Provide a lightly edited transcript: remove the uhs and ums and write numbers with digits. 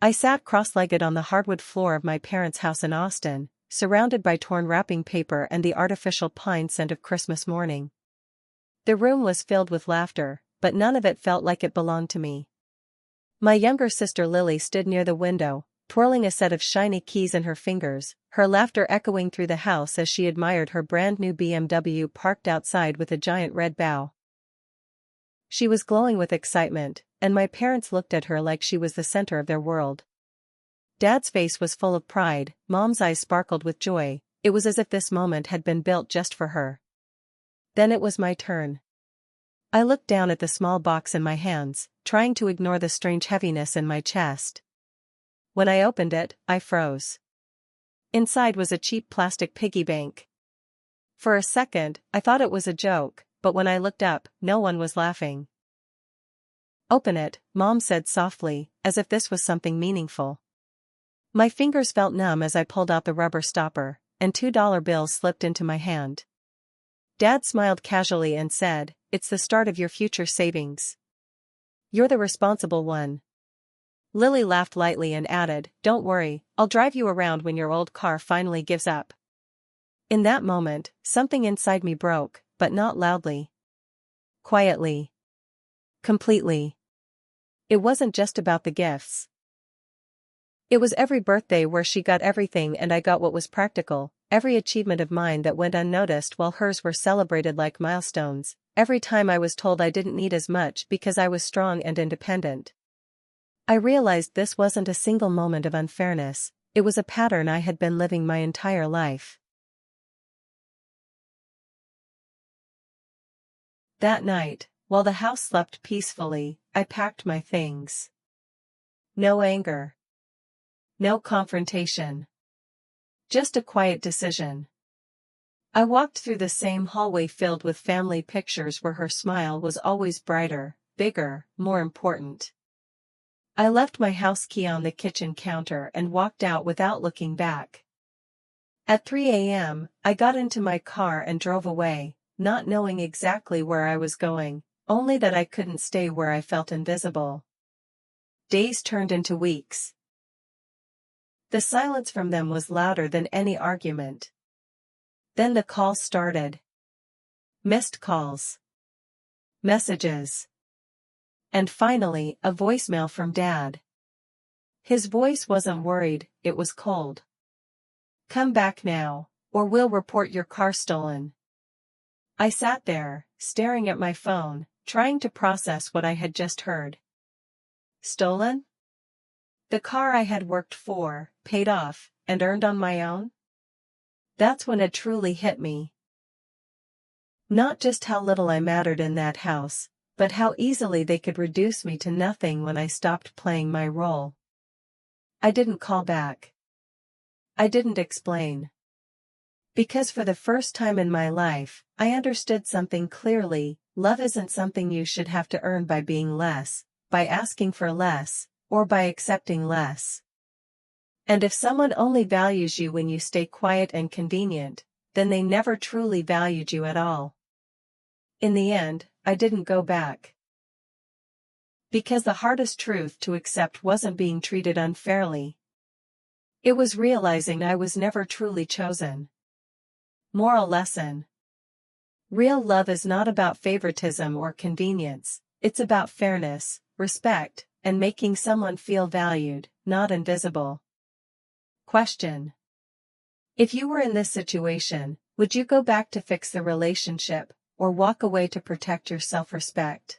I sat cross-legged on the hardwood floor of my parents' house in Austin, surrounded by torn wrapping paper and the artificial pine scent of Christmas morning. The room was filled with laughter, but none of it felt like it belonged to me. My younger sister Lily stood near the window, twirling a set of shiny keys in her fingers, her laughter echoing through the house as she admired her brand-new BMW parked outside with a giant red bow. She was glowing with excitement, and my parents looked at her like she was the center of their world. Dad's face was full of pride, Mom's eyes sparkled with joy. It was as if this moment had been built just for her. Then it was my turn. I looked down at the small box in my hands, trying to ignore the strange heaviness in my chest. When I opened it, I froze. Inside was a cheap plastic piggy bank. For a second, I thought it was a joke, but when I looked up, no one was laughing. "Open it," Mom said softly, as if this was something meaningful. My fingers felt numb as I pulled out the rubber stopper, and $2 bills slipped into my hand. Dad smiled casually and said, "It's the start of your future savings. You're the responsible one." Lily laughed lightly and added, "Don't worry, I'll drive you around when your old car finally gives up." In that moment, something inside me broke, but not loudly. Quietly. Completely. It wasn't just about the gifts. It was every birthday where she got everything and I got what was practical, every achievement of mine that went unnoticed while hers were celebrated like milestones, every time I was told I didn't need as much because I was strong and independent. I realized this wasn't a single moment of unfairness, it was a pattern I had been living my entire life. That night, while the house slept peacefully, I packed my things. No anger. No confrontation. Just a quiet decision. I walked through the same hallway filled with family pictures where her smile was always brighter, bigger, more important. I left my house key on the kitchen counter and walked out without looking back. At 3 a.m., I got into my car and drove away, not knowing exactly where I was going, only that I couldn't stay where I felt invisible. Days turned into weeks. The silence from them was louder than any argument. Then the calls started. Missed calls. Messages. And finally, a voicemail from Dad. His voice wasn't worried, it was cold. "Come back now, or we'll report your car stolen." I sat there, staring at my phone, trying to process what I had just heard. Stolen? The car I had worked for, paid off, and earned on my own? That's when it truly hit me. Not just how little I mattered in that house, but how easily they could reduce me to nothing when I stopped playing my role. I didn't call back. I didn't explain. Because for the first time in my life, I understood something clearly: love isn't something you should have to earn by being less, by asking for less, or by accepting less. And if someone only values you when you stay quiet and convenient, then they never truly valued you at all. In the end, I didn't go back. Because the hardest truth to accept wasn't being treated unfairly. It was realizing I was never truly chosen. Moral lesson. Real love is not about favoritism or convenience, it's about fairness, respect, and making someone feel valued, not invisible. Question. If you were in this situation, would you go back to fix the relationship, or walk away to protect your self-respect?